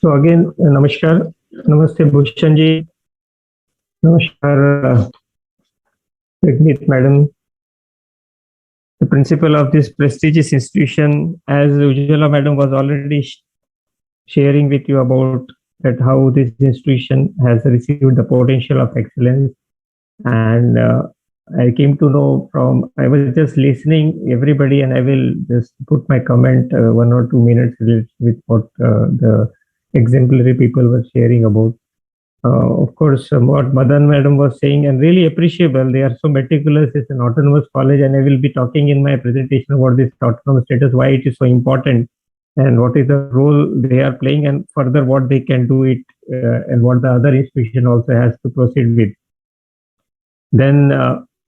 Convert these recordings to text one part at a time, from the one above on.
So again, namaskar, namaste Bhushan ji, namaskar Jagmeet madam, the principal of this prestigious institution. As Ujjwala madam was already sharing with you about that how this institution has received the potential of excellence, and I came to know from I was just listening everybody, and I will just put my comment 1 or 2 minutes with what the exemplary people were sharing about. Of course, what Madan Madam was saying, and really appreciable. They are so meticulous. It's an autonomous college, and I will be talking in my presentation about this autonomous status, why it is so important, and what is the role they are playing, and further what they can do it, and what the other institution also has to proceed with. Then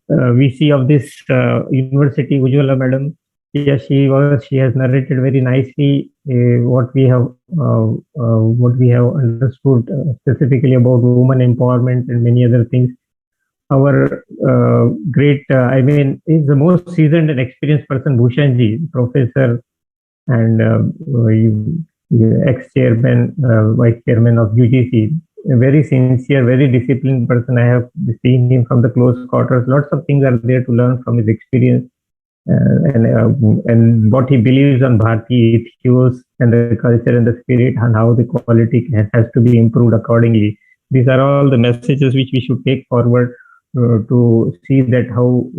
we see of this university, Ujjwala Madam. Yes, she has narrated very nicely what we have understood specifically about women empowerment and many other things. Our great, I mean, is the most seasoned and experienced person, Bhushanji, professor and ex-chairman, vice chairman of UGC. A very sincere, very disciplined person. I have seen him from the close quarters. Lots of things are there to learn from his experience, and what he believes on Bharati ethos and the culture and the spirit, and how the quality has to be improved accordingly. These are all the messages which we should take forward to see that how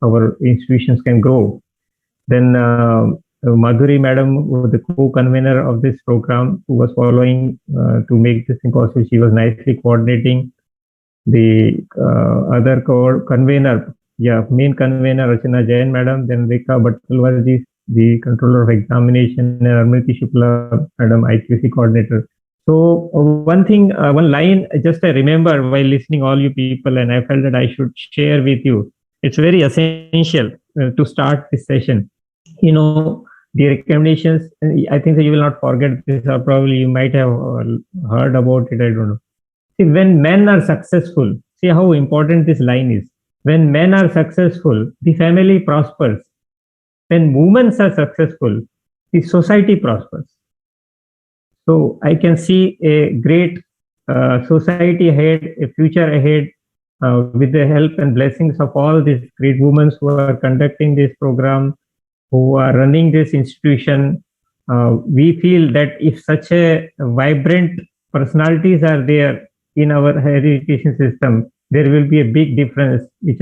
our institutions can grow. Then Madhuri Madam, who was the co-convener of this program, who was following to make this impossible, she was nicely coordinating. The other convener, yeah, main convener Rachana Jain Madam, then Rekha Bhattalwarji, the controller of examination, and Armiti Shukla Madam, IQC coordinator. So one thing, one line, just I remember while listening all you people, and I felt that I should share with you. It's very essential to start this session. You know, the recommendations. I think that you will not forget this, or probably you might have heard about it. I don't know. See, when men are successful, see how important this line is. When men are successful, the family prospers. When women are successful, the society prospers. So I can see a great society ahead, a future ahead, with the help and blessings of all these great women who are conducting this program, who are running this institution. We feel that if such a vibrant personalities are there in our higher education system, there will be a big difference which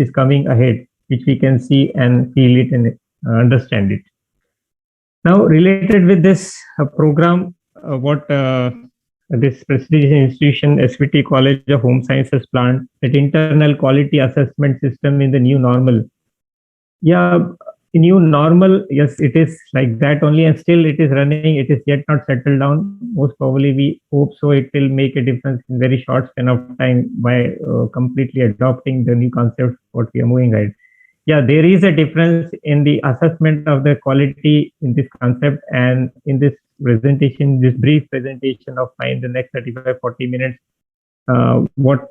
is coming ahead, which we can see and feel it and understand it. Now, related with this program, what this prestigious institution, SVT College of Home Sciences planned, that internal quality assessment system in the new normal. Yeah, new normal, yes, it is like that only, and still it is running. It is yet not settled down. Most probably, we hope so. It will make a difference in very short span of time by completely adopting the new concepts what we are moving ahead. Yeah, there is a difference in the assessment of the quality in this concept, and in this presentation, this brief presentation of mine, the next 35-40 minutes, what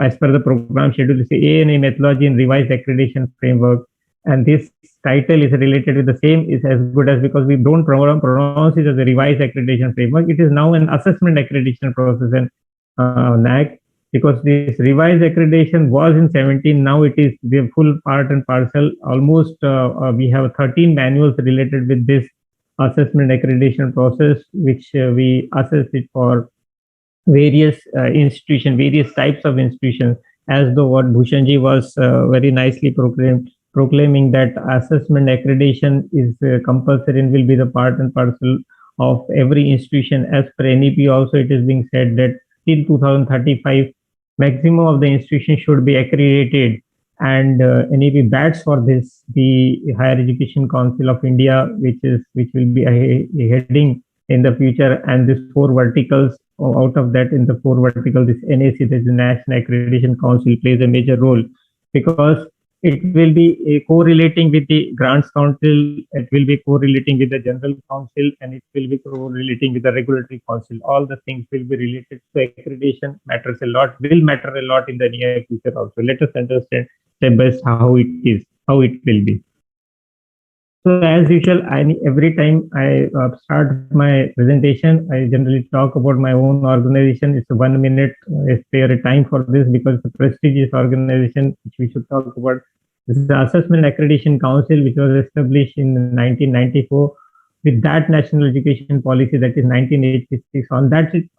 as per the program schedule is ANA methodology and revised accreditation framework, and this title is related with the same is as good as, because we don't pronounce it as a revised accreditation framework. It is now an assessment accreditation process, and NAAC, because this revised accreditation was in 17, now it is the full part and parcel. Almost we have 13 manuals related with this assessment accreditation process, which we assess it for various institutions, various types of institutions, as though what Bhushanji was very nicely proclaiming that assessment accreditation is compulsory and will be the part and parcel of every institution. As per NEP also, it is being said that till 2035, maximum of the institutions should be accredited, and NEP bats for this the Higher Education Council of India, which will be a heading in the future, and these four verticals. Out of that, in the four verticals, this NAAC, that is the National Accreditation Council, plays a major role, because it will be correlating with the grants council, it will be correlating with the general council, and it will be correlating with the regulatory council. All the things will be related. So accreditation matters a lot, will matter a lot in the near future also. Let us understand step by step how it is, how it will be. So as usual, every time I start my presentation, I generally talk about my own organization. It's a 1 minute spare time for this because it's a prestigious organization which we should talk about. This is the Assessment Accreditation Council, which was established in 1994 with that national education policy, that is 1986.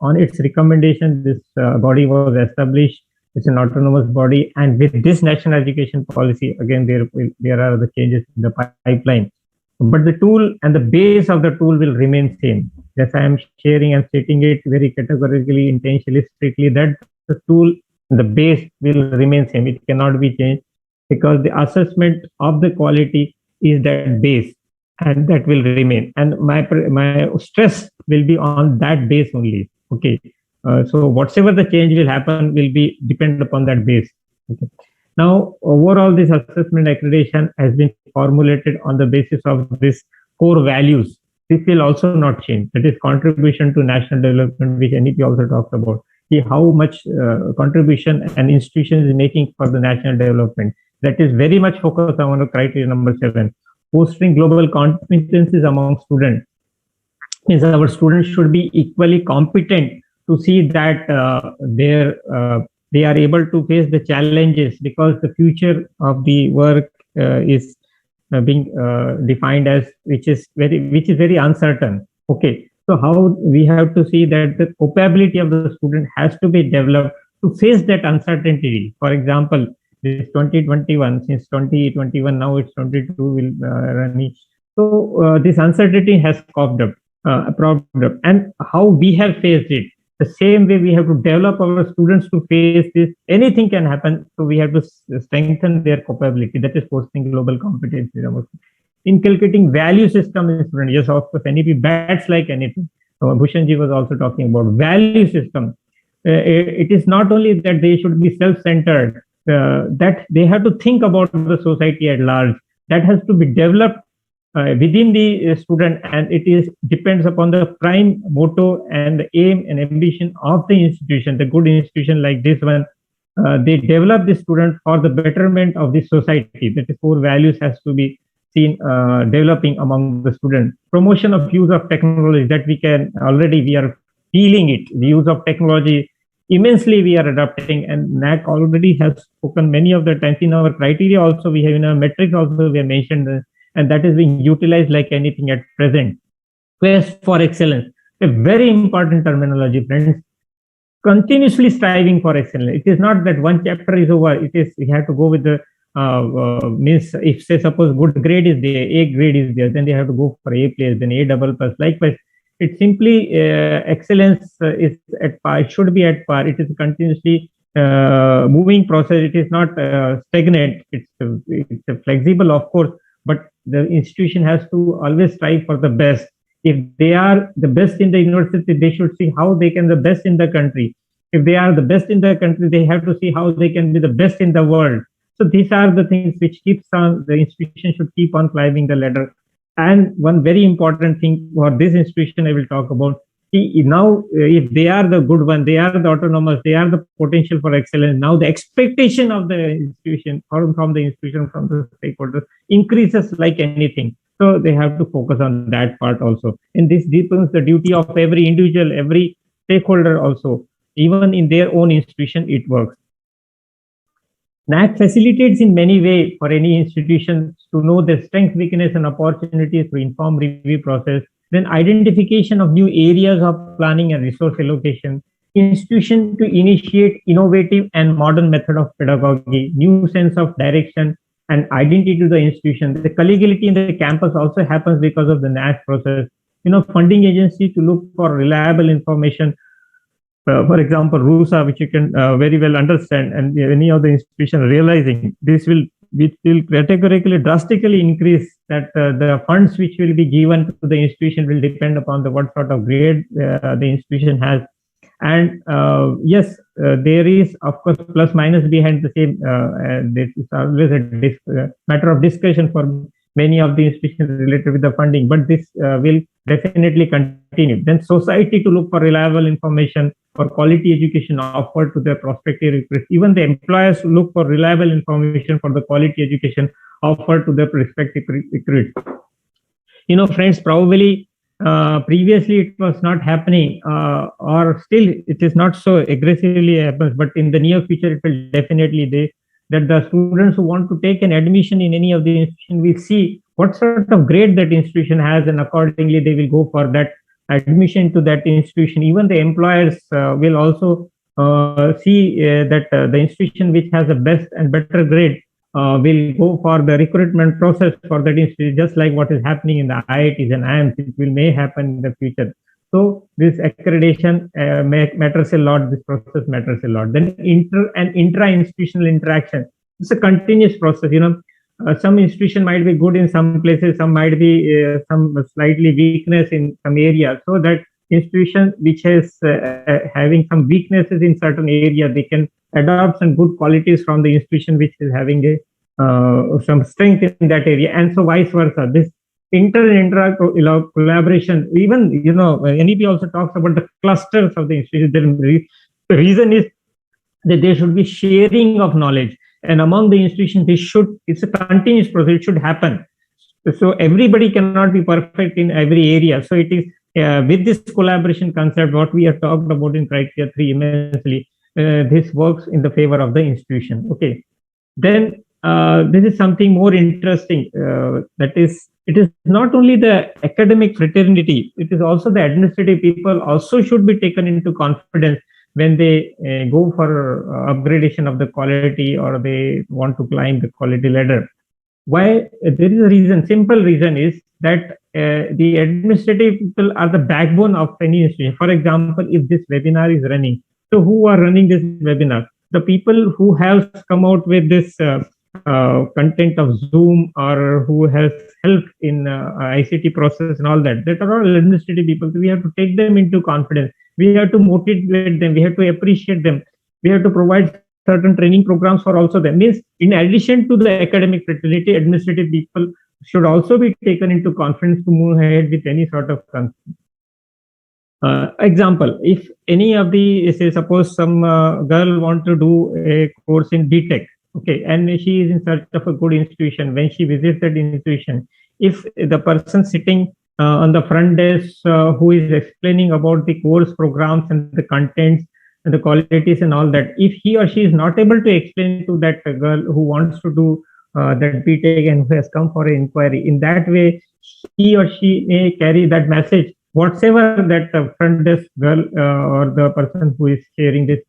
On its recommendation, this body was established. It's an autonomous body, and with this national education policy, again there are the changes in the pipeline. But the tool and the base of the tool will remain same. Yes, I am sharing and stating it very categorically, intentionally, strictly, that the tool, the base will remain same. It cannot be changed because the assessment of the quality is that base, and that will remain. And my stress will be on that base only. Okay. So whatever the change will happen will be depend upon that base. Okay. Now, overall, this assessment accreditation has been formulated on the basis of this core values. This will also not change. That is contribution to national development, which NEP also talked about. See how much contribution an institution is making for the national development. That is very much focused on the criteria number 7. Fostering global competencies among students. Means our students should be equally competent to see that they are able to face the challenges, because the future of the work is being defined as which is very uncertain. Okay, so how we have to see that the capability of the student has to be developed to face that uncertainty. For example, this 2021, since 2021 now it's 22 will run. So this uncertainty has cropped up, and how we have faced it. The same way we have to develop our students to face this. Anything can happen, so we have to strengthen their capability. That is fostering global competency. Inculcating value system in students. Yes, of course, NEP bats like anything. Bhushanji was also talking about value system. It is not only that they should be self-centered, that they have to think about the society at large. That has to be developed within the student, and it depends upon the prime motto and the aim and ambition of the institution. The good institution like this one, they develop the student for the betterment of the society. That is, core values has to be seen developing among the student. Promotion of use of technology, that we are feeling it. The use of technology immensely we are adopting, and NAAC already has spoken many of the times. In our criteria also we have, in our metrics also we have mentioned, and that is being utilized like anything at present. Quest for excellence, a very important terminology, friends. Continuously striving for excellence. It is not that one chapter is over. It is, we have to go with the means, if say suppose good grade is there, A grade is there, then they have to go for A plus, then A double plus. Likewise, it's simply excellence is at par. It should be at par. It is continuously moving process. It is not stagnant. It's a flexible, of course, but the institution has to always strive for the best. If they are the best in the university, they should see how they can be the best in the country. If they are the best in the country, they have to see how they can be the best in the world. So these are the things which keeps on, the institution should keep on climbing the ladder. And one very important thing for this institution I will talk about. Now, if they are the good one, they are the autonomous, they are the potential for excellence. Now the expectation of the institution, from the institution, from the stakeholders, increases like anything. So they have to focus on that part also. And this deepens the duty of every individual, every stakeholder also. Even in their own institution, it works. NAAC facilitates in many ways for any institution to know their strength, weakness, and opportunities through informed review process. Then identification of new areas of planning and resource allocation. Institution to initiate innovative and modern method of pedagogy, new sense of direction and identity to the institution. The collegiality in the campus also happens because of the NAAC process. Funding agency to look for reliable information. For example, RUSA, which you can very well understand, and any of the institution realizing this will categorically drastically increase that the funds which will be given to the institution will depend upon what sort of grade the institution has. And yes, there is of course plus minus behind the same. This is always a matter of discussion for many of the institutions related with the funding, but this will definitely continue. Then society to look for reliable information for quality education offered to their prospective recruits. Even the employers look for reliable information for the quality education offered to their prospective recruits. Friends, probably previously it was not happening, or still it is not so aggressively happens, but in the near future it will definitely that the students who want to take an admission in any of the institution will see what sort of grade that institution has, and accordingly they will go for that admission to that institution. Even the employers will also see that the institution which has the best and better grade will go for the recruitment process for that institute, just like what is happening in the IITs and IIMs. It will may happen in the future. So this accreditation matters a lot. This process matters a lot. Then intra-institutional interaction. It's a continuous process. Some institution might be good in some places, some might be some slightly weakness in some areas. So that institution which is having some weaknesses in certain area, they can adopt some good qualities from the institution which is having a some strength in that area, and so vice versa. This intra collaboration. Even NEP also talks about the clusters of the institution. The reason is that there should be sharing of knowledge, and among the institutions, it's a continuous process. It should happen. So everybody cannot be perfect in every area. So it is with this collaboration concept, what we have talked about in criteria 3 immensely. This works in the favor of the institution. Okay, then this is something more interesting. That is, it is not only the academic fraternity; it is also the administrative people also should be taken into confidence when they go for upgradation of the quality, or they want to climb the quality ladder. Why? There is a reason. Simple reason is that the administrative people are the backbone of any institution. For example, if this webinar is running, so who are running this webinar? The people who have come out with this content of Zoom, or who has helped in ICT process and all that. That are all administrative people. So we have to take them into confidence. We have to motivate them. We have to appreciate them. We have to provide certain training programs for also them. Means in addition to the academic fraternity, administrative people should also be taken into confidence to move ahead with any sort of example. If any of the, say, suppose some girl want to do a course in BTech, okay, and she is in search of a good institution. When she visits that institution, if the person sitting on the front desk who is explaining about the course programs and the contents and the qualities and all that, if he or she is not able to explain to that girl who wants to do that BTech and who has come for an inquiry, in that way he or she may carry that message, whatever that front desk girl or the person who is sharing this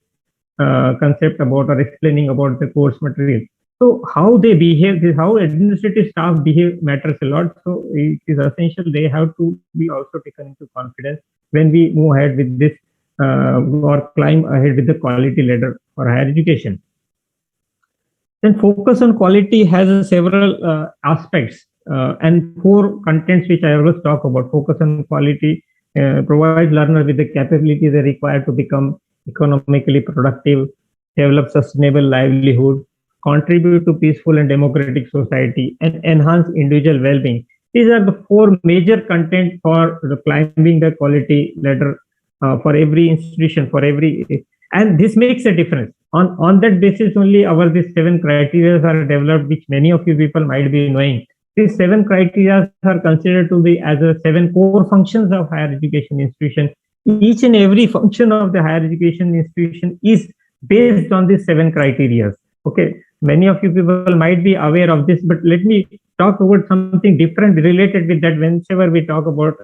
concept about or explaining about the course material. So how they behave, how administrative staff behave matters a lot. So it is essential they have to be also taken into confidence when we move ahead with this or climb ahead with the quality ladder for higher education. Then focus on quality has several aspects and 4 contents which I always talk about. Focus on quality provides learner with the capability they require to become economically productive, develop sustainable livelihood, contribute to peaceful and democratic society, and enhance individual well-being. These are the 4 major content for the climbing the quality ladder for every institution, for every, and this makes a difference. On that basis only these 7 criteria are developed, which many of you people might be knowing. These 7 criteria are considered to be as a 7 core functions of higher education institution. Each and every function of the higher education institution is based on these 7 criteria. Okay, many of you people might be aware of this, but let me talk about something different related with that whenever we talk about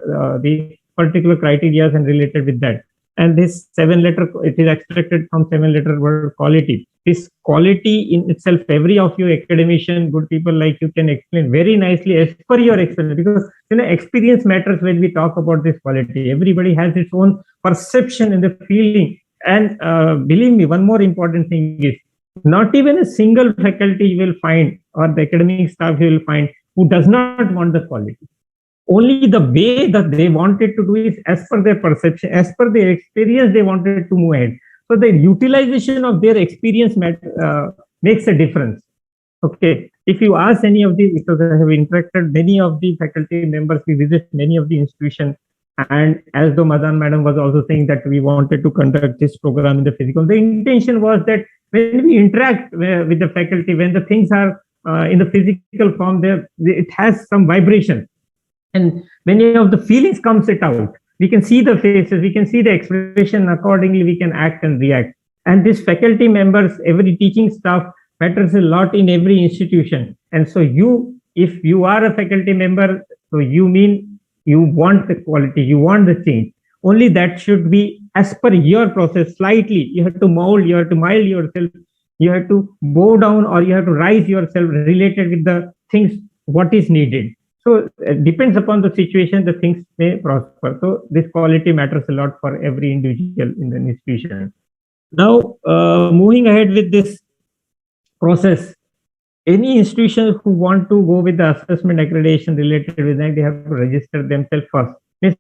the particular criteria and related with that. And this 7-letter, it is extracted from 7-letter word quality. This quality in itself, every of you academician, good people like you can explain very nicely as per your experience, because experience matters when we talk about this quality. Everybody has its own perception and the feeling. And believe me, one more important thing is, not even a single faculty you will find, or the academic staff you will find, who does not want the quality. Only the way that they wanted to do is as per their perception, as per their experience, they wanted to move ahead. So the utilization of their experience makes a difference. Okay, if you ask any of the, because I have interacted many of the faculty members, we visit many of the institutions, and as though Madan madam was also saying that we wanted to conduct this program in the physical, the intention was that when we interact with the faculty, when the things are in the physical form, it has some vibration. and many of the feelings comes it out. We can see the faces, we can see the expression, accordingly we can act and react. And this faculty members, every teaching staff matters a lot in every institution. And so you, if you are a faculty member, so you mean you want the quality, you want the change. Only that should be as per your process. Slightly you have to mold, you have to mild yourself, you have to bow down, or you have to rise yourself related with the things what is needed. So it depends upon the situation, the things may prosper. So this quality matters a lot for every individual in the institution. Now, moving ahead with this process, any institutions who want to go with the assessment accreditation related with that, they have to register themselves first. This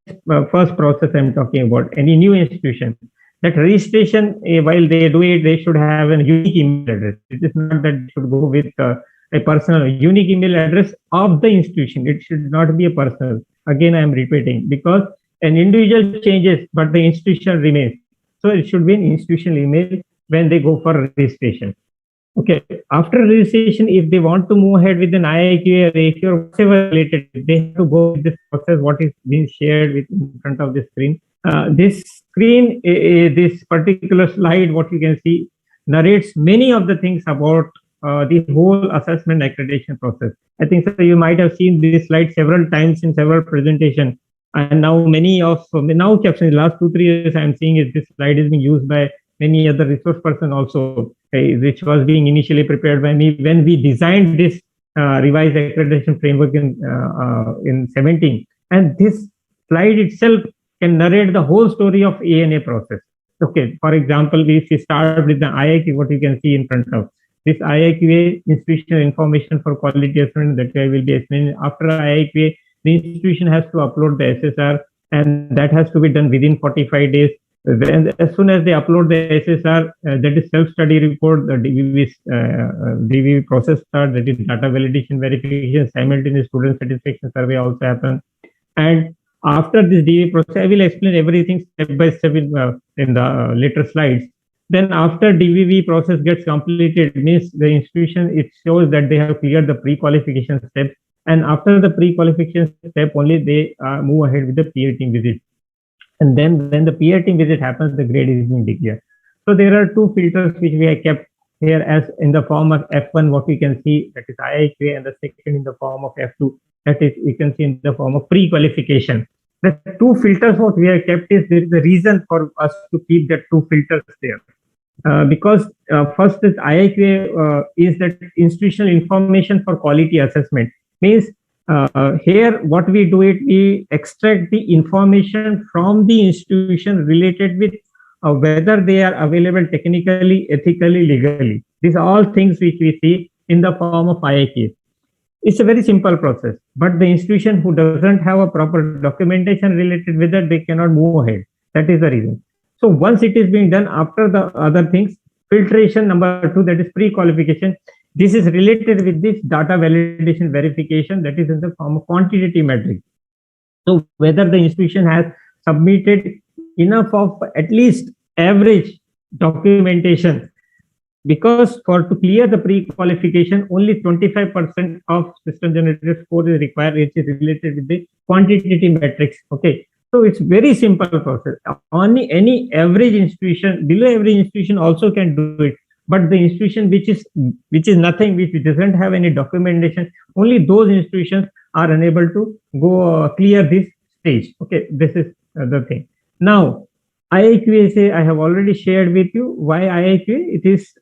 first process I'm talking about. Any new institution, that registration, while they do it, they should have a unique email address. It is not that they should go with a personal unique email address of the institution. It should not be a personal. Again, I am repeating, because an individual changes, but the institution remains. So it should be an institutional email when they go for registration. Okay. After registration, if they want to move ahead with an IIQA or AQ or whatever related, they have to go with this process, what is being shared with in front of the screen. This screen, this particular slide, what you can see, narrates many of the things about the whole assessment accreditation process. I think so you might have seen this slide several times in several presentations. And now many of, now in the last 2-3 years, I'm seeing is this slide is being used by many other resource person also, which was being initially prepared by me when we designed this revised accreditation framework in 17. And this slide itself can narrate the whole story of ANA process. Okay, for example, if we start with the IIQ, what you can see in front of this IIQA, institutional information for quality assessment, that I will be explaining. After IIQA, the institution has to upload the SSR, and that has to be done within 45 days. Then, as soon as they upload the SSR, that is self-study report, the DVV process start, that is data validation verification, simultaneous student satisfaction survey also happens. And after this DVV process, I will explain everything step by step in the later slides. Then after DVV process gets completed, means the institution, it shows that they have cleared the pre-qualification step. And after the pre-qualification step, only they move ahead with the peer team visit. And then when the peer team visit happens, the grade is being declared. So there are two filters which we have kept here as in the form of F1, what we can see, that is IIQA, and the second in the form of F2, that is we can see in the form of pre-qualification. The two filters what we have kept is there is a reason for us to keep the two filters there. Because first is IIQA is that institutional information for quality assessment. Means here what we do it, we extract the information from the institution related with whether they are available technically, ethically, legally. These are all things which we see in the form of IIQA. It's a very simple process, but the institution who doesn't have a proper documentation related with that, they cannot move ahead. That is the reason. So once it is being done, after the other things, filtration number 2, that is pre-qualification. This is related with this data validation verification, that is in the form of quantitative metrics. So whether the institution has submitted enough of at least average documentation, because for to clear the pre-qualification, only 25% of system generated score is required, which is related with the quantitative metrics. Okay. So it's very simple process. Only any average institution, below average institution also can do it. But the institution which is nothing, which doesn't have any documentation, only those institutions are unable to go clear this stage. Okay, this is the thing. Now, IIQA, I have already shared with you why IIQA. It is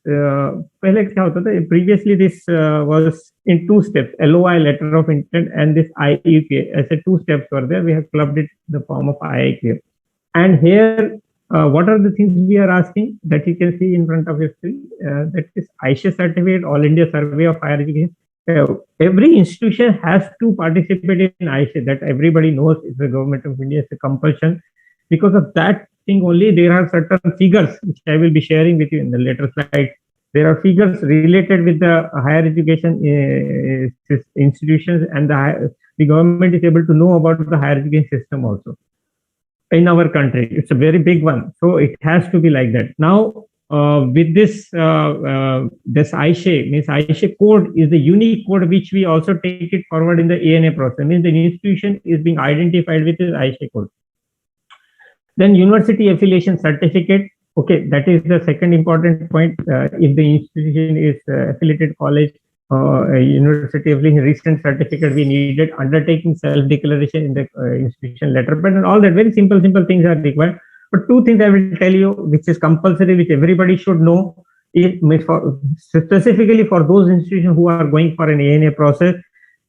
previously this was in 2 steps: LOI, letter of intent, and this IIQA. As a 2 steps were there, we have clubbed it in the form of IIQA. And here, what are the things we are asking that you can see in front of your screen? That is AISHA certificate, All India Survey of Higher Education. Every institution has to participate in AISHA. That everybody knows it's the government of India. It's a compulsion. Because of that thing only, there are certain figures which I will be sharing with you in the later slide. There are figures related with the higher education institutions, and the government is able to know about the higher education system also in our country. It's a very big one, so it has to be like that. Now, with this AISHE, means AISHE code is the unique code which we also take it forward in the ANA process. Means the institution is being identified with this AISHE code. Then university affiliation certificate. Okay, that is the second important point. If the institution is affiliated college, university affiliation, recent certificate we needed, undertaking self-declaration in the institution letterpad, and all that very simple things are required. But two things I will tell you, which is compulsory, which everybody should know, is specifically for those institutions who are going for an ANA process.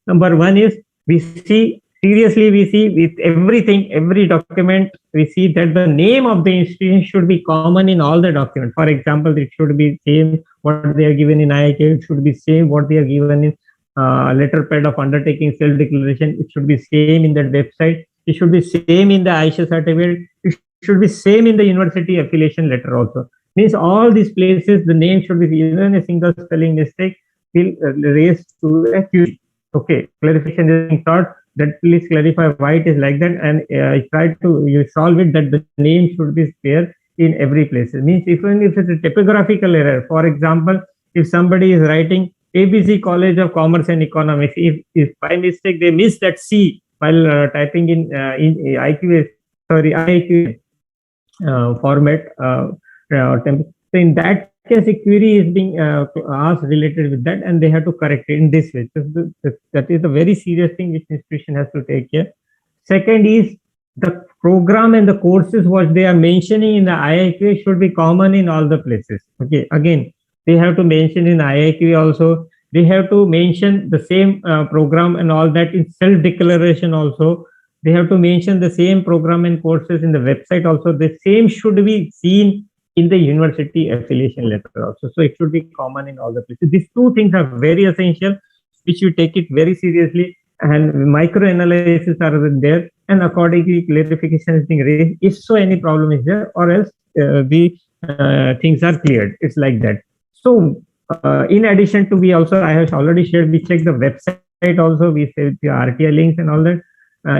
Number one is we see with everything, every document, we see that the name of the institution should be common in all the documents. For example, it should be same what they are given in IIK, it should be same what they are given in letterpad of undertaking self-declaration, it should be same in that website, it should be same in the AISHE certificate, it should be same in the university affiliation letter also. Means all these places, the name should be, even a single spelling mistake will raise to a QC. Okay, clarification is sought. That please clarify why it is like that, and try to solve it that the name should be there in every place. It means even if it's a typographical error, for example, if somebody is writing ABC College of Commerce and Economics, if by mistake they miss that C while typing in IQA format, so in that case a query is being asked related with that, and they have to correct it in this way. So that is a very serious thing which institution has to take care. Second is the program and the courses what they are mentioning in the IIQ should be common in all the places. Okay, again they have to mention in IIQ also, they have to mention the same program and all that in self-declaration also. They have to mention the same program and courses in the website also. The same should be seen in the university affiliation letter also. So it should be common in all the places. These two things are very essential, which you take it very seriously, and micro analysis are there, and accordingly clarification is being raised if so any problem is there, or else the things are cleared. It's like that. So in addition to, we also, I have already shared, we check the website also, we say the RTI links and all that.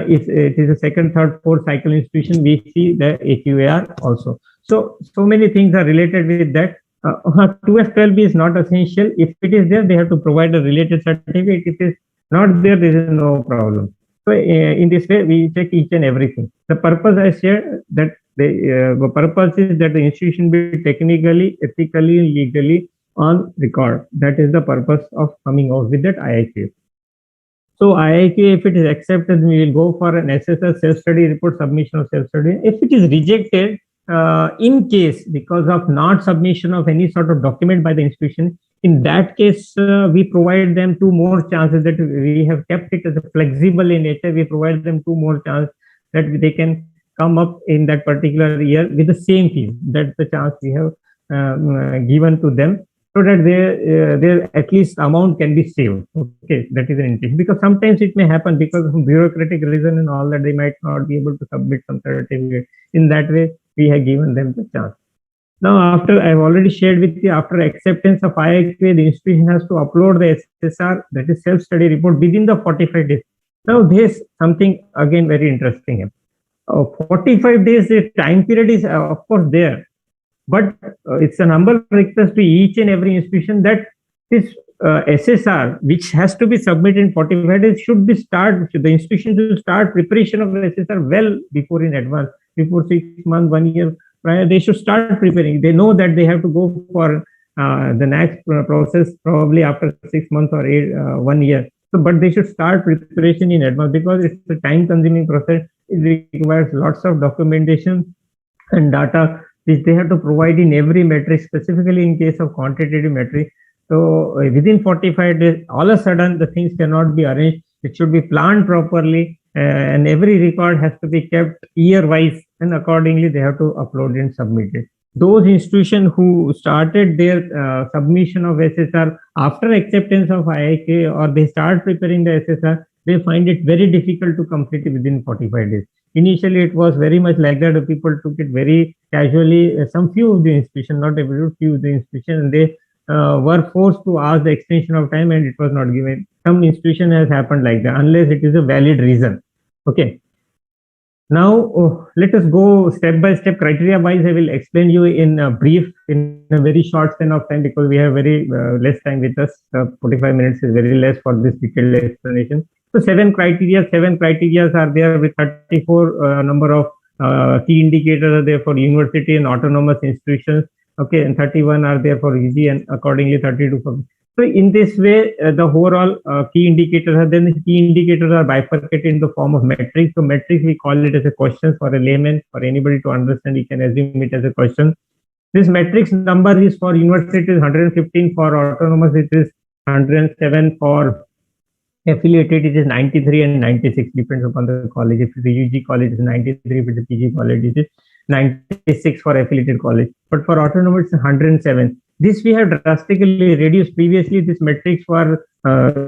If it is a second, third, fourth cycle institution, we see the AQAR also. So many things are related with that. 2F12B is not essential. If it is there, they have to provide a related certificate. If it is not there, there is no problem. So in this way, we check each and everything. The purpose I shared, that the purpose is that the institution be technically, ethically, legally on record. That is the purpose of coming out with that IIQ. So IIQ, if it is accepted, we will go for an SSR self-study report, submission of self-study. If it is rejected, in case because of not submission of any sort of document by the institution, in that case, we provide them 2 more chances, that we have kept it as a flexible in nature. We provide them 2 more chances that they can come up in that particular year with the same fee. That's the chance we have given to them, so that their at least amount can be saved. Okay, that is an intention, because sometimes it may happen because of bureaucratic reason and all that, they might not be able to submit some certificate. In that way, we have given them the chance. Now, after I've already shared with you, after acceptance of IIQ, the institution has to upload the SSR, that is self-study report, within the 45 days. Now, there's something again very interesting. 45 days, the time period is of course there, but it's a number request to each and every institution that this SSR, which has to be submitted in 45 days, should be the institution should start preparation of the SSR well before in advance, before 6 months, 1 year prior. They should start preparing. They know that they have to go for the next process probably after 6 months or 1 year. So, but they should start preparation in advance, because it's a time-consuming process. It requires lots of documentation and data which they have to provide in every metric, specifically in case of quantitative metric. So within 45 days, all of a sudden the things cannot be arranged. It should be planned properly, and every record has to be kept year-wise, and accordingly they have to upload and submit it. Those institutions who started their submission of SSR after acceptance of IIK, or they start preparing the SSR, they find it very difficult to complete it within 45 days. Initially, it was very much like that. People took it very casually. Some few of the institutions, not every few of the institutions, and they were forced to ask the extension of time, and it was not given. Some institution has happened like that, unless it is a valid reason. Okay. Now, let us go step by step. Criteria wise, I will explain you in a brief, in a very short span of time, because we have very less time with us. 45 minutes is very less for this detailed explanation. So, seven criteria are there with 34 number of key indicators are there for university and autonomous institutions. Okay, and 31 are there for UG, and accordingly 32 for. So in this way, the overall key indicators are then the key indicators are bifurcated in the form of metrics. So metrics, we call it as a question for a layman, for anybody to understand, you can assume it as a question. This metrics number is for university is 115, for autonomous it is 107, for affiliated it is 93 and 96, depends upon the college. If it's a UG college, it's 93. If it's a PG college, it is 96 for affiliated college. But for autonomous, it's 107. This we have drastically reduced. Previously, this metrics were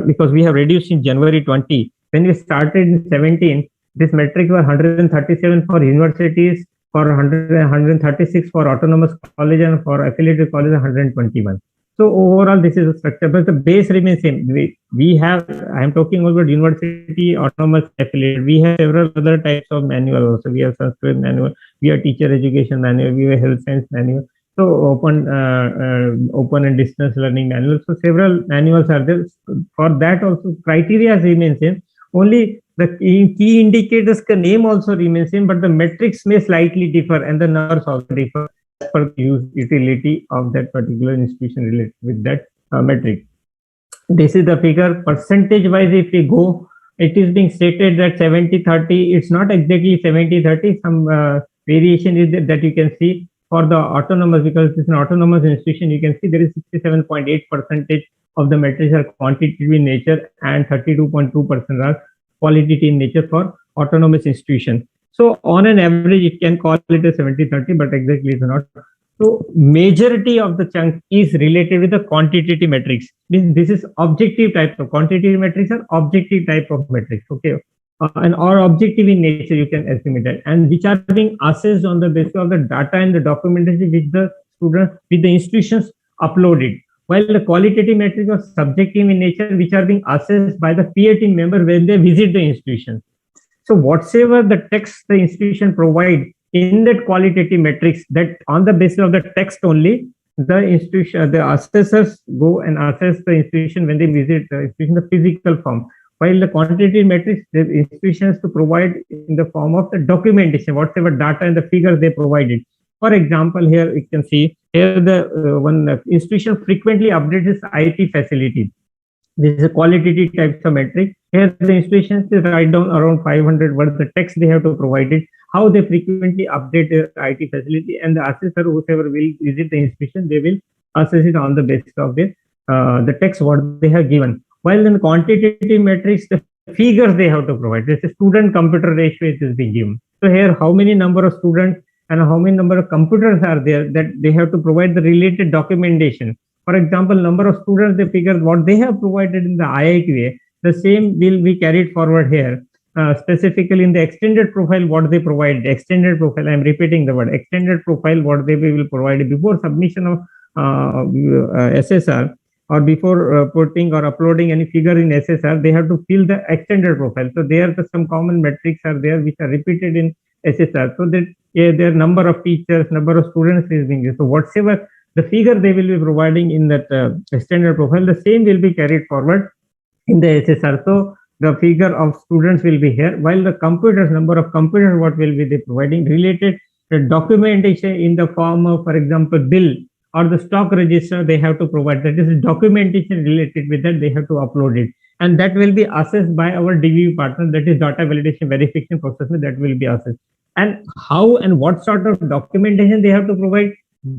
because we have reduced in January 20. When we started in 17, this metric was 137 for universities, for 136 for autonomous college, and for affiliated college 121. So overall, this is a structure, but the base remains same. We have, I am talking about university, autonomous, affiliated. We have several other types of manual also. We have Sanskrit manual, we have teacher education manual, we have health science manual. So open and distance learning manual. So several manuals are there. For that also, criteria remains same. Only the key indicators ka name also remains same, but the metrics may slightly differ and the numbers also differ for the utility of that particular institution related with that metric. This is the figure. Percentage wise, if we go, it is being stated that 70-30. It's not exactly 70-30. Some variation is that you can see for the autonomous, because it's an autonomous institution. You can see there is 67.8% of the metrics are quantitative in nature and 32.2% are qualitative in nature for autonomous institution. So on an average, it can call it a 70-30, but exactly it's not. So majority of the chunk is related with the quantitative metrics. This is objective type of quantitative metrics are objective type of metrics. Okay. And or objective in nature, you can estimate that, and which are being assessed on the basis of the data and the documentation which the student with the institutions uploaded. While the qualitative metrics are subjective in nature, which are being assessed by the peer team member when they visit the institution. So whatsoever the text the institution provide in that qualitative metrics, that on the basis of the text only, the institution, the assessors go and assess the institution when they visit the institution, the physical form. While the quantitative metrics, the institution has to provide in the form of the documentation, whatever data and the figures they provided. For example, here you can see here the one institution frequently updates its IT facility. This is a qualitative type of metric. Here the institutions write down around 500 words, the text they have to provide it, how they frequently update their IT facility, and the assessor, whoever will visit the institution, they will assess it on the basis of the text what they have given. While in the quantitative metrics, the figures they have to provide. This is student computer ratio is being given. So here, how many number of students and how many number of computers are there that they have to provide the related documentation. For example, number of students, they figure what they have provided in the IIQA, the same will be carried forward here. Specifically in the extended profile, what they provide, the extended profile, I'm repeating the word, extended profile, what they will provide before submission of SSR, or before putting or uploading any figure in SSR, they have to fill the extended profile. So there some common metrics are there which are repeated in SSR. So that their number of teachers, number of students is being used. So whatever the figure they will be providing in that extended profile, the same will be carried forward in the SSR. So the figure of students will be here, while the computers, number of computers, what will be they providing related documentation in the form of, for example, bill or the stock register they have to provide. That is documentation related with that, they have to upload it. And that will be assessed by our DVV partner, that is data validation verification process, that will be assessed. And how and what sort of documentation they have to provide,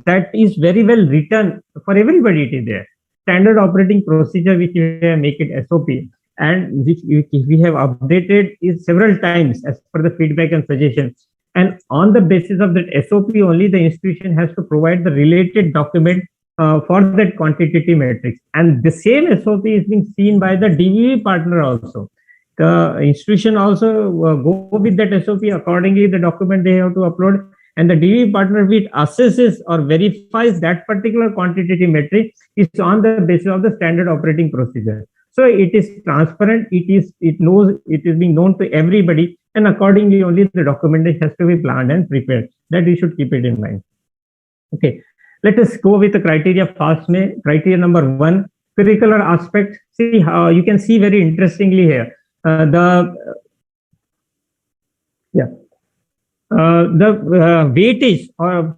that is very well written for everybody. It is there. Standard operating procedure which we have make it SOP, and which we have updated is several times as per the feedback and suggestions. And on the basis of that SOP only, the institution has to provide the related document for that quantitative metrics. And the same SOP is being seen by the DVV partner also. The institution also go with that SOP accordingly, the document they have to upload, and the DVV partner which assesses or verifies that particular quantitative metric is on the basis of the standard operating procedure. So it is transparent, it is being known to everybody and accordingly only the documentation has to be planned and prepared. That you should keep it in mind. Okay, let us go with the criteria fast. Criteria number 1, curricular aspect. See how you can see very interestingly here. The weightage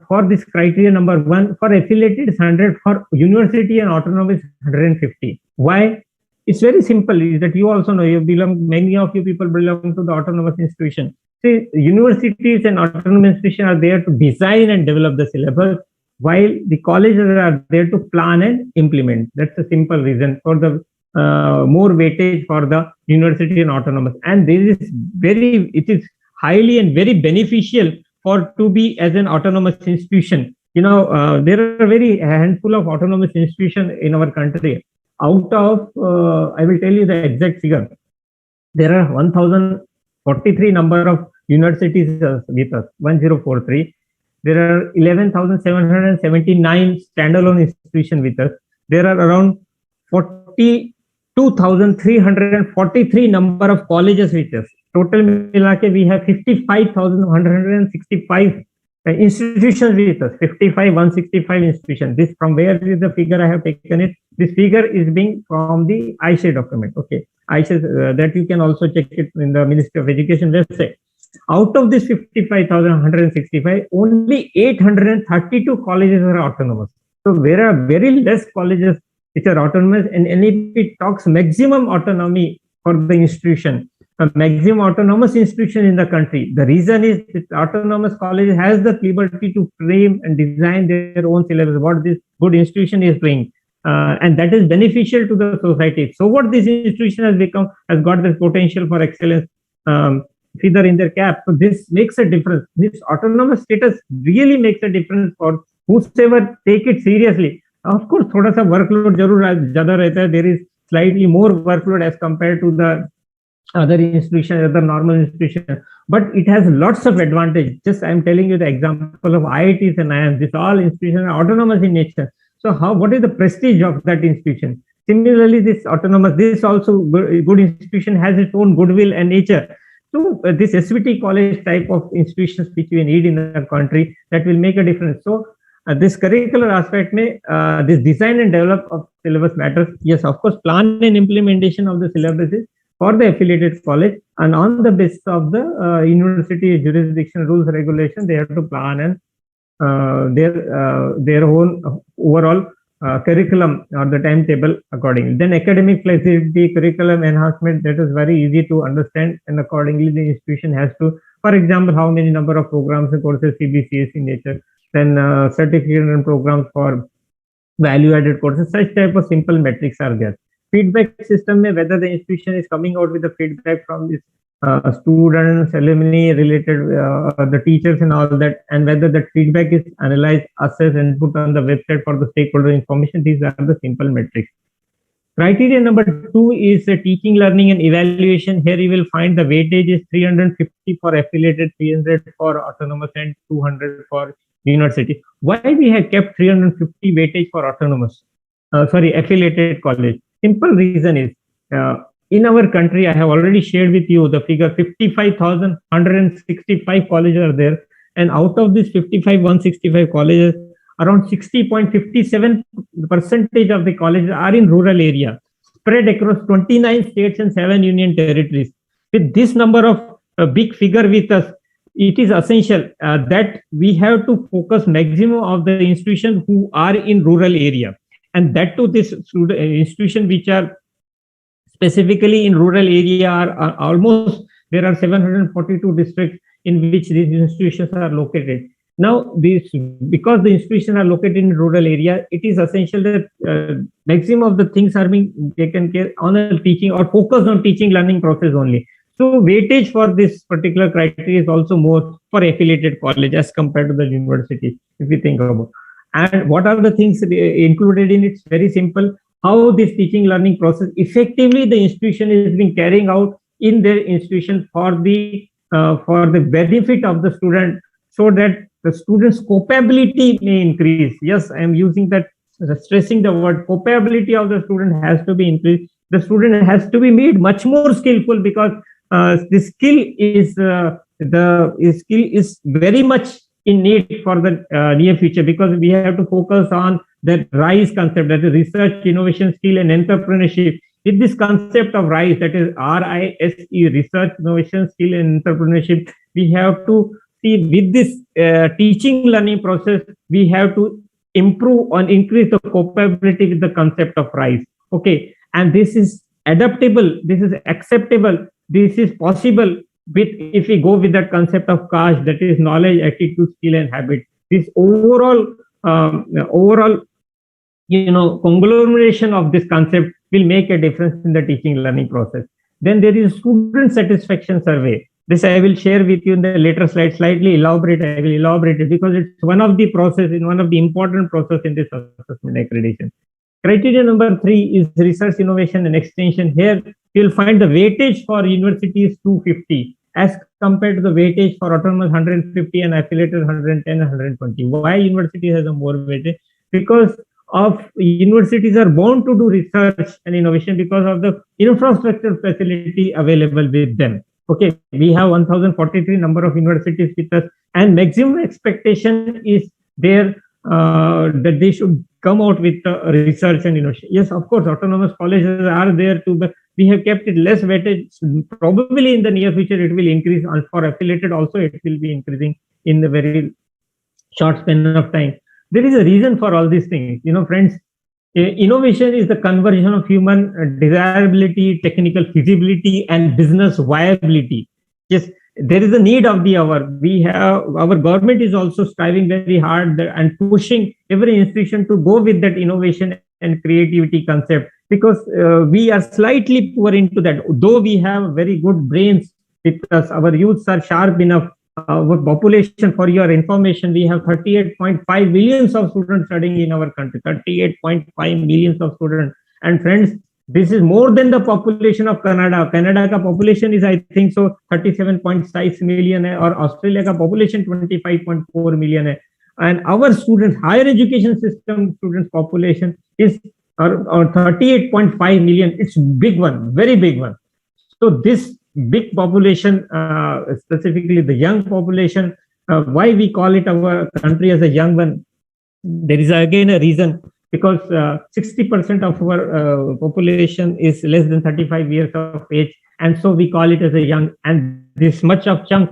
for this criteria number 1 for affiliated is 100, for university and autonomous 150. Why? It's very simple. Is that you also know, many of you people belong to the autonomous institution. See, universities and autonomous institutions are there to design and develop the syllabus, while the colleges are there to plan and implement. That's a simple reason for the more weightage for the university and autonomous. And this is it is highly and very beneficial for to be as an autonomous institution. There are very handful of autonomous institutions in our country. Out of, I will tell you the exact figure. There are 1,043 number of universities with us, 1043. There are 11,779 standalone institutions with us. There are around 42,343 number of colleges with us. Total milake, we have 55,165 institutions with us. 55,165 institutions. This from where is the figure I have taken it? This figure is being from the ICE document. Okay, ICE that you can also check it in the Ministry of Education website. Out of this 55,165, only 832 colleges are autonomous. So there are very less colleges which are autonomous, and NAP talks maximum autonomy for the institution, a maximum autonomous institution in the country. The reason is that autonomous college has the liberty to frame and design their own syllabus, what this good institution is doing. And that is beneficial to the society. So what this institution has become, has got this potential for excellence feather in their cap. So this makes a difference. This autonomous status really makes a difference for whosoever take it seriously. Of course, thoda sa workload jarur zyada rehta hai. There is slightly more workload as compared to the other institutions, other normal institutions, but it has lots of advantage. Just I am telling you the example of IITs and IIMs. These all institutions are autonomous in nature. So what is the prestige of that institution? Similarly, this autonomous, this also good institution has its own goodwill and nature. So this SVT college type of institutions which we need in the country, that will make a difference. So this curricular aspect, this design and develop of syllabus matters. Yes, of course, plan and implementation of the syllabus is for the affiliated college, and on the basis of the university jurisdiction rules regulation, they have to plan and their own overall curriculum or the timetable accordingly. Then academic flexibility, curriculum enhancement, that is very easy to understand, and accordingly the institution has to, for example, how many number of programs and courses CBCS in nature, then certificate and programs for value-added courses, such type of simple metrics are there. Feedback system, whether the institution is coming out with the feedback from this students, alumni, related the teachers and all that, and whether that feedback is analyzed, assessed, and put on the website for the stakeholder information. These are the simple metrics. Criteria number 2 is teaching, learning, and evaluation. Here you will find the weightage is 350 for affiliated, 300 for autonomous, and 200 for university. Why we have kept 350 weightage for autonomous? Affiliated college. Simple reason is, in our country, I have already shared with you the figure, 55,165 colleges are there. And out of this 55,165 colleges, around 60.57% of the colleges are in rural area, spread across 29 states and 7 union territories. With this number of big figure with us, it is essential that we have to focus maximum of the institutions who are in rural area. And that to this institution which are specifically in rural area are almost, there are 742 districts in which these institutions are located. Now, because the institutions are located in rural area, it is essential that maximum of the things are being taken care on a teaching or focused on teaching learning process only. So weightage for this particular criteria is also more for affiliated college as compared to the university, if we think about. And what are the things included in it? It's very simple. How this teaching learning process effectively the institution is being carrying out in their institution for the benefit of the student, so that the student's capability may increase. Yes, I am using that, stressing the word capability of the student has to be increased. The student has to be made much more skillful, because the skill is very much in need for the near future, because we have to focus on the RISE concept, that is research, innovation, skill, and entrepreneurship. With this concept of RISE, that is RISE, research, innovation, skill, and entrepreneurship, we have to see with this teaching learning process, we have to improve and increase the capability with the concept of RISE. Okay, and this is adaptable, this is acceptable, this is possible with, if we go with that concept of KASH, that is knowledge, attitude, skill, and habit. This overall conglomeration of this concept will make a difference in the teaching learning process. Then there is student satisfaction survey. This I will share with you in the later slide, slightly elaborate. I will elaborate it because it's one of the process, in one of the important process in this assessment accreditation. Criteria number 3 is research, innovation, and extension. Here you'll find the weightage for universities 250 as compared to the weightage for autonomous 150 and affiliated 110 and 120. Why university has a more weightage? Because of universities are bound to do research and innovation because of the infrastructure facility available with them. Okay, we have 1043 number of universities with us, and maximum expectation is there that they should come out with research and innovation. Yes, of course, autonomous colleges are there too, but we have kept it less weightage. Probably in the near future, it will increase. And for affiliated also, it will be increasing in the very short span of time. There is a reason for all these things. Friends, innovation is the conversion of human desirability, technical feasibility, and business viability. Yes, there is a need of the hour. Our government is also striving very hard and pushing every institution to go with that innovation and creativity concept, because we are slightly poor into that. Though we have very good brains with us, our youths are sharp enough. Our population, for your information, we have 38.5 millions of students studying in our country. 38.5 millions of students. And friends, this is more than the population of Canada. Canada ka population is, I think so, 37.6 million, or Australia ka population 25.4 million. And our students, higher education system students population is 38.5 million. It's big one, very big one. So this big population, specifically the young population, why we call it our country as a young one, there is again a reason, because 60% of our population is less than 35 years of age, and so we call it as a young. And this much of chunk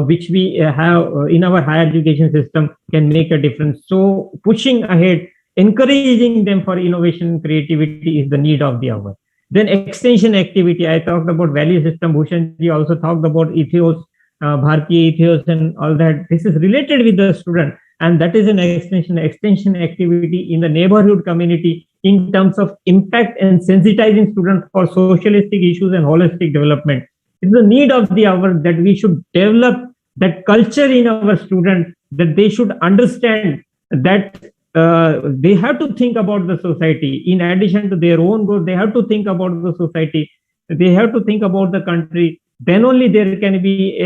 which we have in our higher education system can make a difference. So pushing ahead, encouraging them for innovation and creativity is the need of the hour. Then extension activity, I talked about value system. Bhushanji also talked about ethos, Bharatiya ethos, and all that. This is related with the student, and that is an extension activity in the neighborhood community in terms of impact and sensitizing students for socialistic issues and holistic development. It's the need of the hour that we should develop that culture in our students, that they should understand that they have to think about the society. In addition to their own goals, they have to think about the society. They have to think about the country. Then only there can be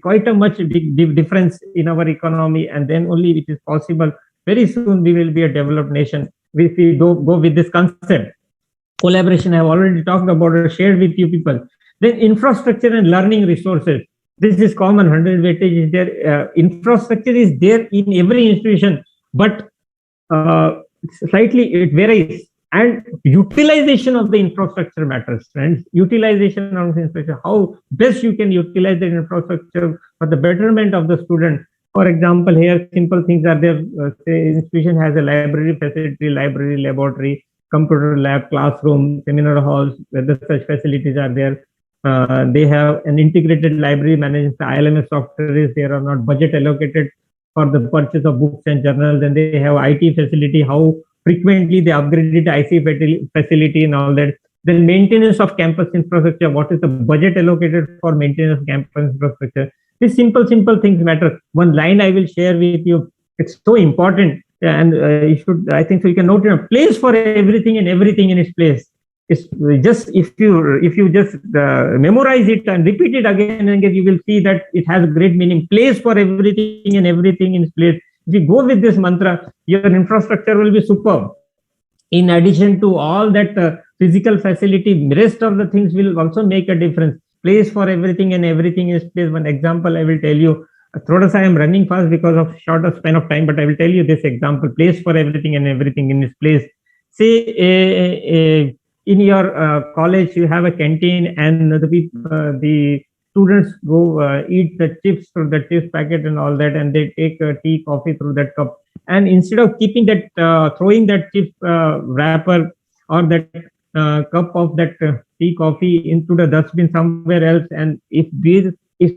quite a much big difference in our economy, and then only it is possible. Very soon we will be a developed nation if we go with this concept. Collaboration, I have already talked about or shared with you people. Then infrastructure and learning resources. This is common. 100 weightage is there. Infrastructure is there in every institution, but slightly it varies. And utilization of the infrastructure matters, friends. Utilization of the infrastructure, how best you can utilize the infrastructure for the betterment of the student. For example, here simple things are there. Say institution has a library facility, library, laboratory, computer lab, classroom, seminar halls, whether such facilities are there. They have an integrated library management. The ILMS software is there or not. Budget allocated for the purchase of books and journals. And they have IT facility, how frequently they upgraded IC facility and all that. Then maintenance of campus infrastructure. What is the budget allocated for maintenance of campus infrastructure? These simple things matter. One line I will share with you. It's so important, and you should. I think so. You can note a place for everything and everything in its place. It's just if you just memorize it and repeat it again and again, you will see that it has a great meaning. Place for everything and everything in its place. If you go with this mantra, your infrastructure will be superb. In addition to all that physical facility, rest of the things will also make a difference. place for everything and everything is place. One example I will tell you. Thoda sa I am running fast because of shorter span of time, but I will tell you this example: place for everything and everything in its place. Say in your college you have a canteen, and the students go eat the chips through the chips packet and all that, and they take tea, coffee through that cup. And instead of keeping that, throwing that chip wrapper or that cup of that tea, coffee into the dustbin somewhere else, and if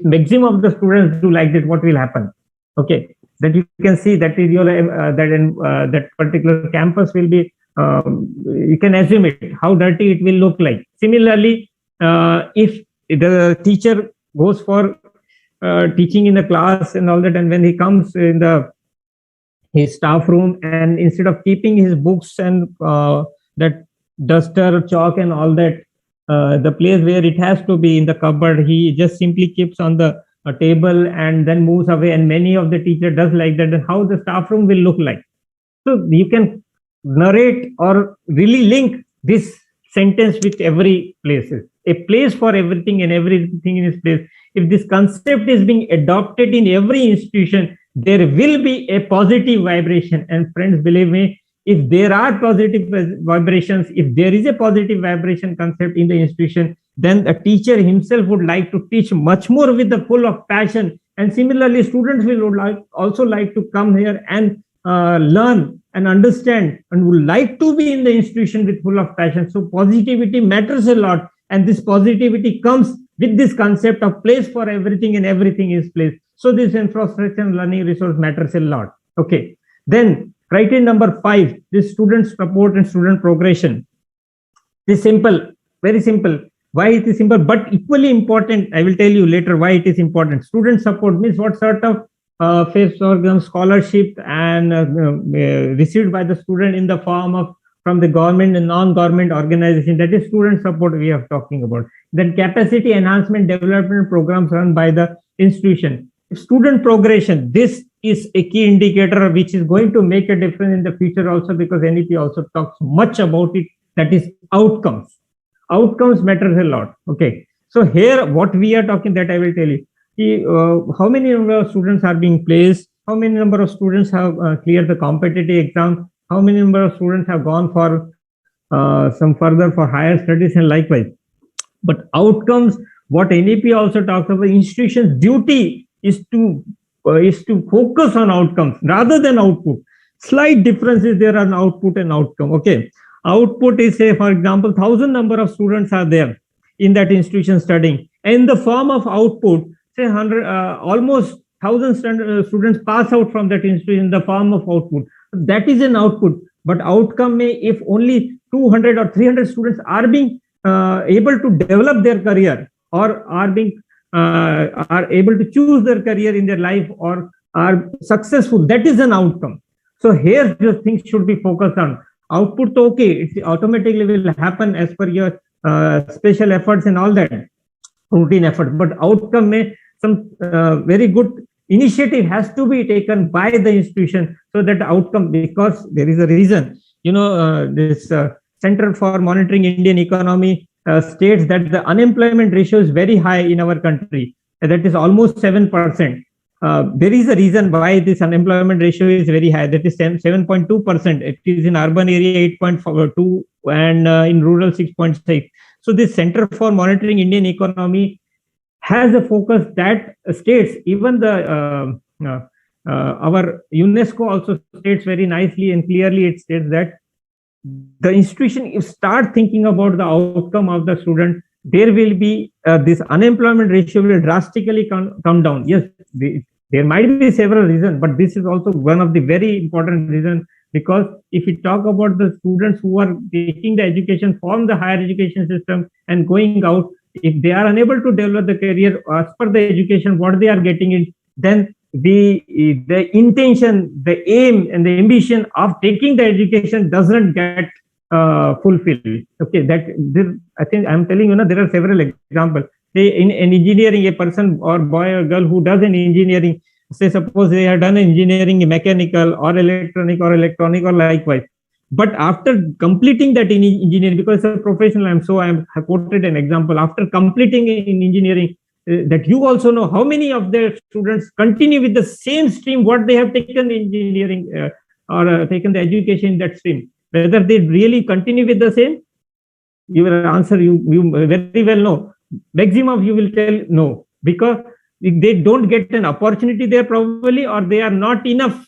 maximum of the students do like that, what will happen? Okay, that you can see that is your that particular campus will be. You can assume it how dirty it will look like. Similarly, if the teacher goes for teaching in the class and all that, and when he comes in his staff room, and instead of keeping his books and that duster, chalk and all that, the place where it has to be in the cupboard, he just simply keeps on the table and then moves away. And many of the teacher does like that. And how the staff room will look like? So you can narrate or really link this sentence with every places. A place for everything and everything in its place. If this concept is being adopted in every institution, there will be a positive vibration. And friends, believe me, if there are positive vibrations, if there is a positive vibration concept in the institution, then the teacher himself would like to teach much more with the full of passion. And similarly, students will also like to come here and learn and understand, and would like to be in the institution with full of passion. So positivity matters a lot, and this positivity comes with this concept of place for everything and everything is place. So this infrastructure and learning resource matters a lot. Okay, then criteria number 5, this student support and student progression. This is simple, very simple. Why it is simple but equally important, I will tell you later why it is important. Student support means what sort of face organ scholarship and received by the student in the form of from the government and non-government organization. That is student support we are talking about. Then capacity enhancement development programs run by the institution. Student progression, this is a key indicator which is going to make a difference in the future also, because NEP also talks much about it. That is outcomes. Outcomes matters a lot. Okay, so here what we are talking, that I will tell you. How many number of students are being placed, how many number of students have cleared the competitive exam, how many number of students have gone for some further for higher studies and likewise. But outcomes, what NEP also talks about, institution's duty is to focus on outcomes rather than output. Slight differences there are output and outcome. Okay, output is, say for example, 1,000 number of students are there in that institution studying, in the form of output, say 100 almost 1,000 students pass out from that institution in the form of output. That is an output. But outcome may, if only 200 or 300 students are being able to develop their career, or are able to choose their career in their life, or are successful, that is an outcome. So here the things should be focused on. Output, okay, it automatically will happen as per your special efforts and all that, routine effort. But outcome may, some very good initiative has to be taken by the institution, so that outcome, because there is a reason, this Center for Monitoring Indian Economy states that the unemployment ratio is very high in our country, that is almost 7%. There is a reason why this unemployment ratio is very high, that is 7.2%. It is in urban area 8.2 and in rural 6.6. So this Center for Monitoring Indian Economy has a focus that states, even the our UNESCO also states very nicely and clearly, it states that the institution, if start thinking about the outcome of the student, there will be this unemployment ratio will drastically come down. Yes, there might be several reasons, but this is also one of the very important reasons, because if we talk about the students who are taking the education from the higher education system and going out, if they are unable to develop the career as per the education what they are getting in, then the intention, the aim and the ambition of taking the education doesn't get fulfilled. Okay, I think I'm telling you, there are several examples. Say in engineering, a person or boy or girl who does an engineering, say suppose they have done engineering in mechanical or electronic or likewise, But after completing that in engineering, because as a professional, I quoted an example. After completing in engineering, that you also know how many of their students continue with the same stream what they have taken engineering or taken the education in that stream. Whether they really continue with the same, you will answer, you very well know. Maximum of you will tell no, because if they don't get an opportunity there probably, or they are not enough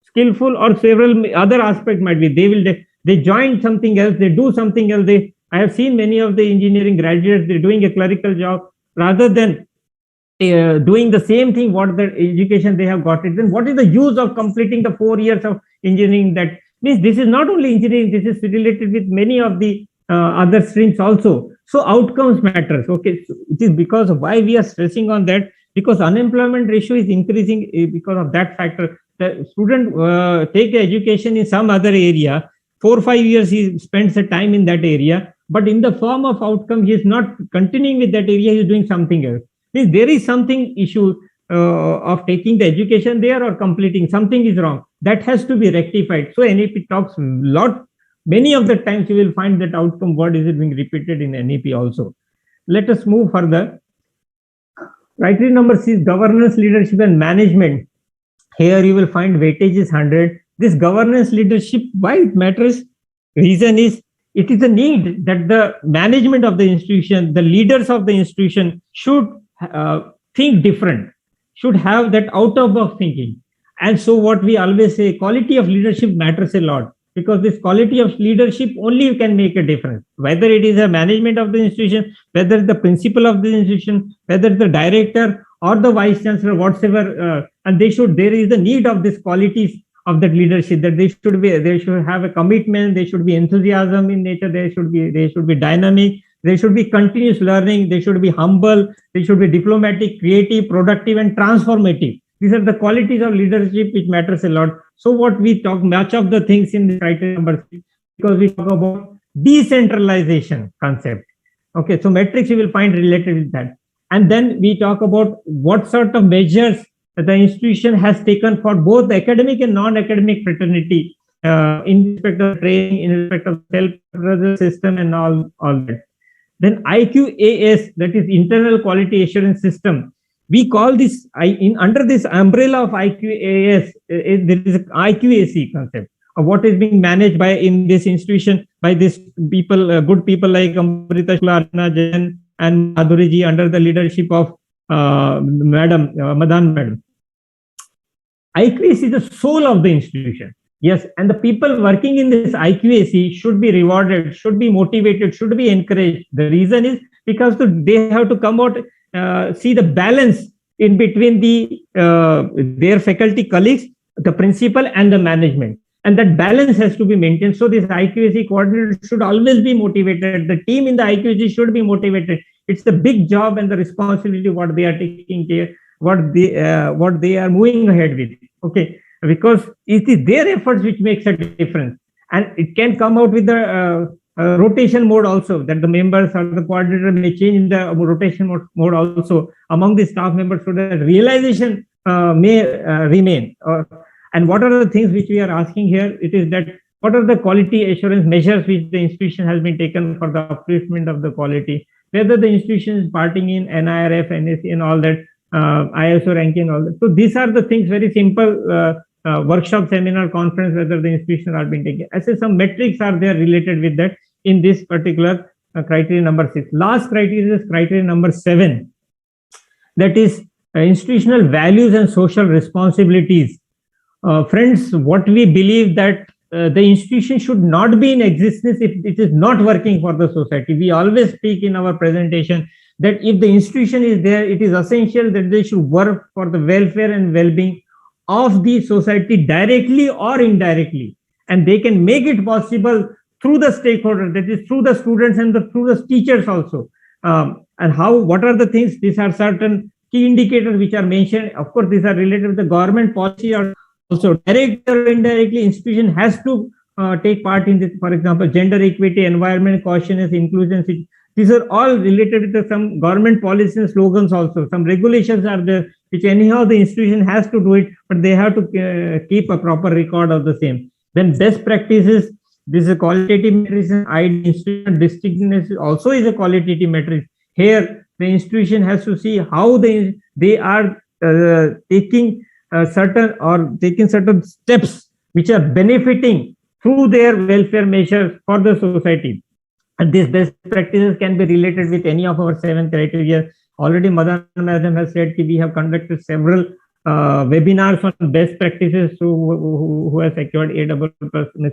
skillful, or several other aspects might be, they join something else, they do something else. I have seen many of the engineering graduates, they're doing a clerical job rather than doing the same thing what the education they have got it. Then what is the use of completing the 4 years of engineering? That means this is not only engineering, this is related with many of the other streams also. So outcomes matters. Okay, so it is because of why we are stressing on that, because unemployment ratio is increasing because of that factor. The student take the education in some other area, 4 or 5 years he spends the time in that area, but in the form of outcome he is not continuing with that area, he is doing something else. Means there is something issue of taking the education there or completing, something is wrong, that has to be rectified. So NAP talks a lot. Many of the times you will find that outcome word is being repeated in NAP also. Let us move further. Criteria number 6, governance, leadership and management. Here you will find weightage is 100. This governance leadership, why it matters? Reason is, it is a need that the management of the institution, the leaders of the institution should think different, should have that out of box thinking. And so what we always say, quality of leadership matters a lot, because this quality of leadership only can make a difference, whether it is a management of the institution, whether the principal of the institution, whether the director or the vice chancellor, whatsoever, and there is the need of these qualities of that leadership, that they should have a commitment, they should be enthusiasm in nature, they should be dynamic, they should be continuous learning, they should be humble, they should be diplomatic, creative, productive and transformative. These are the qualities of leadership which matters a lot. So what we talk much of the things in the criteria number 6, because we talk about decentralization concept. Okay, so metrics you will find related with that. And then we talk about what sort of measures the institution has taken for both the academic and non-academic fraternity in respect of training, in respect of self system and all that. Then IQAS, that is internal quality assurance system. We call this under this umbrella of IQAS, there is an IQAC concept of what is being managed by in this institution by these people, good people like Amrita Shukla, Jain and Madhuriji under the leadership of Madan Madam. IQAC is the soul of the institution. Yes, and the people working in this IQAC should be rewarded, should be motivated, should be encouraged. The reason is because they have to come out, see the balance in between their faculty colleagues, the principal and the management. And that balance has to be maintained. So this IQAC coordinator should always be motivated. The team in the IQAC should be motivated. It's the big job and the responsibility what they are taking care, what they are moving ahead with. Okay, because it is their efforts which makes a difference, and it can come out with the rotation mode also, that the members or the coordinator may change in the rotation mode also among the staff members, so that realization may remain. And what are the things which we are asking here? It is that what are the quality assurance measures which the institution has been taken for the upliftment of the quality, whether the institution is parting in NIRF, NAC and all that, ISO ranking and all that. So these are the things, very simple workshop, seminar, conference, whether the institution are being taken. I say some metrics are there related with that in this particular criteria number 6. Last criteria is criteria number 7. That is institutional values and social responsibilities. Friends, what we believe that the institution should not be in existence if it is not working for the society. We always speak in our presentation that if the institution is there, it is essential that they should work for the welfare and well-being of the society directly or indirectly. And they can make it possible through the stakeholders, that is through the students and through the teachers also. And what are the things? These are certain key indicators which are mentioned. Of course, these are related to the government policy, or also directly or indirectly institution has to take part in this. For example, gender equity, environment, cautiousness, inclusion. These are all related to some government policies and slogans also. Some regulations are there, which anyhow the institution has to do it, but they have to keep a proper record of the same. Then best practices, This is a qualitative matrix, and ID institution distinctness also is a qualitative matrix. Here, the institution has to see how they are taking certain steps which are benefiting through their welfare measures for the society. And these best practices can be related with any of our 7 criteria. Already Madan Madam has said that we have conducted several webinars on best practices who has secured A++,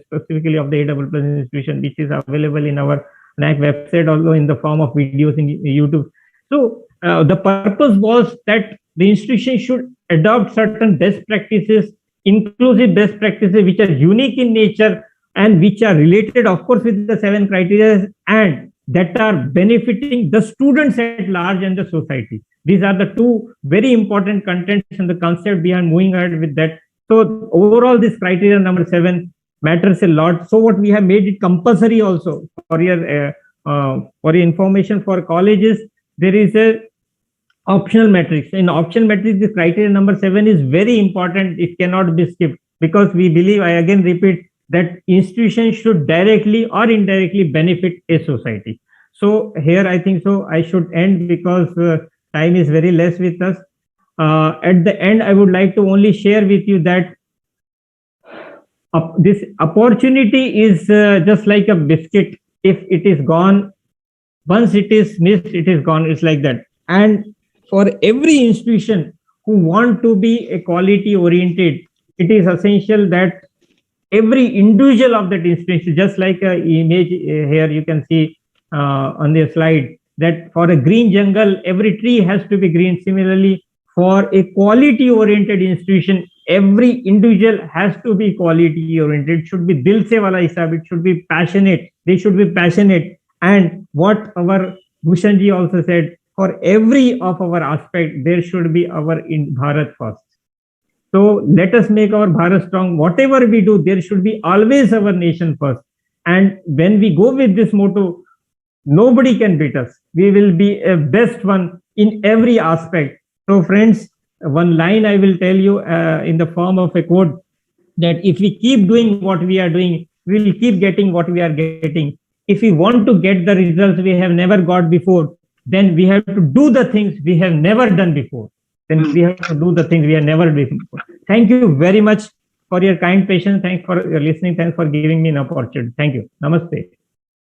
specifically of the A++ institution, which is available in our NAAC website, although in the form of videos in YouTube. So the purpose was that the institution should adopt certain best practices, inclusive best practices which are unique in nature and which are related, of course, with the 7 criteria, and that are benefiting the students at large and the society. These are the 2 very important contents and the concept behind moving ahead with that. So overall, this criteria number 7 matters a lot. So what we have made it compulsory also for your information for colleges. There is a optional matrix. In optional matrix, this criteria number 7 is very important. It cannot be skipped, because we believe, I again repeat, that institutions should directly or indirectly benefit a society. So here I think so I should end, because time is very less with us. At the end, I would like to only share with you that this opportunity is just like a biscuit. If it is gone, once it is missed, it is gone. It's like that. And for every institution who want to be a quality oriented, it is essential that every individual of that institution, just like an image here you can see on the slide, that for a green jungle, every tree has to be green. Similarly, for a quality oriented institution, every individual has to be quality oriented. It should be dil se wala hisab. It should be passionate. They should be passionate. And what our Bhushan ji also said, for every of our aspect, there should be our in Bharat first. So let us make our Bharat strong. Whatever we do, there should be always our nation first. And when we go with this motto, nobody can beat us. We will be a best one in every aspect. So friends, one line I will tell you in the form of a quote, that if we keep doing what we are doing, we will keep getting what we are getting. If we want to get the results we have never got before, then we have to do the things we have never done before. Then we have to do the things we have never done before. Thank you very much for your kind patience. Thanks for your listening. Thanks for giving me an opportunity. Thank you. Namaste.